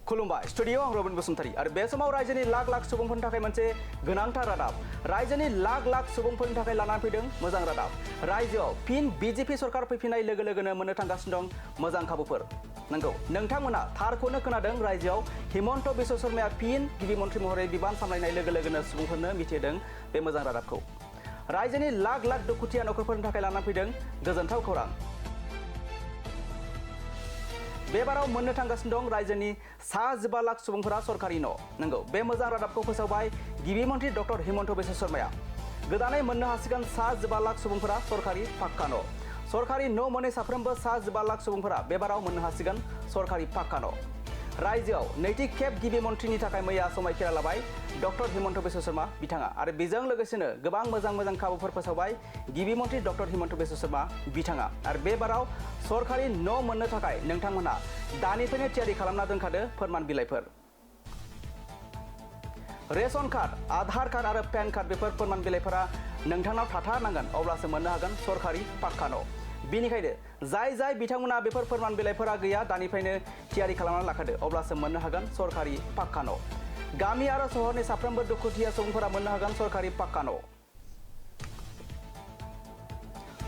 खुलुमबाय स्टुडियो आं रबिन बसुमतारी आरो बे समाव रायजोनि लाख लाख सुबुंफोरनि थाखाय मोनसे गोनांथार रादाब रायजोनि लाख लाख सुबुंफोरनि थाखाय लानानै फैदों मोजां रादाब रायजोआव फिन बीजेपी सरकार फैफिननाय लोगो लोगोनो मोननो थांगासिनो दं मोजां खाबुफोर नंगौ नोंथांमोना थारखौनो खोनादों रायजोआव हिमन्त बिश्व शर्माया फिन गिबि मन्थ्रि महरै बिबान सामलायनाय लोगो लोगोनो सुबुंफोरनो मिथिहोदों बे मोजां रादाबखौ रायजोनि लाख लाख दुखुथिया नखरफोरनि थाखाय लानानै फैदों गोजोनथाव खौरां बेबाराव मोननो थांगासिनो दं रायजोनि 15 लाख सुबुंफोरा सरकारि न' नंगौ बे मोजां रादाबखौ फोसावबाय गिबि मन्थ्रि डक्टर हिमन्त बिश्व शर्माया गोदानै मोननो हासिगोन 15 लाख सुबुंफोरा सरकारि पाक्का न' सरकारि न' मोनै साफ्रोमबो 15 लाख सुबुंफोरा बेबाराव मोननो हासिगोन सरकारि पाक्का न' रायजोआव नैथि खेब गिबि मन्थ्रिनि थाखाय मैया समायखिरा लाबाय डक्टर हिमन्त बिश्व शर्मा बिथाङा आरो बेजों लोगोसेनो गोबां मोजां खाबुफोर फोसावबाय गिबि मन्थ्रि डक्टर हिमन्त बिश्व शर्मा बिथाङा आरो बेबाराव सरकारि न' मोननो थाखाय नोंथांमोनहा दानिफ्रायनो थियारि खालामना दोनखादो फोरमान बिलाइफोर रेशन कार्ड आधार कार्ड आरो पेन कार्ड बेफोर फोरमान बिलाइफोरा नोंथांनाव थाथारनांगोन अब्लासो मोननो हागोन सरकारि पाक्का न' बेनिखायनो जाय बिथांमोना बेफोर फोरमान बिलाइफोरा गैया दानिफ्रायनो थियारि खालामना लाखादो अब्लासो मोननो हागोन सरकारि पाक्का न' गामि आरो सहरनि साफ्रोमबो दुखुथिया सुबुंफोरा मोननो हागोन सरकारि पाक्का न'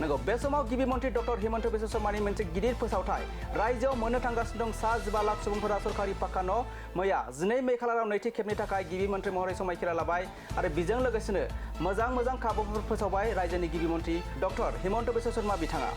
नंगौ बे समाव गिबि मन्थ्रि डक्टर हिमन्त बिश्व शर्मानि मोनसे गिदिर फोसावथाय रायजोआव मोननो थांगासिनो दं 15 लाख सुबुंफोरा सरकारि पाक्का न' मैया 12 मे खालाराव नैथि खेबनि थाखाय गिबि मन्थ्रि महरै समायखिरा लाबाय आरो बेजों लोगोसेनो मोजां खाबुफोर फोसावबाय रायजोनि गिबि मन्थ्रि डक्टर हिमन्त बिश्व शर्मा बिथाङा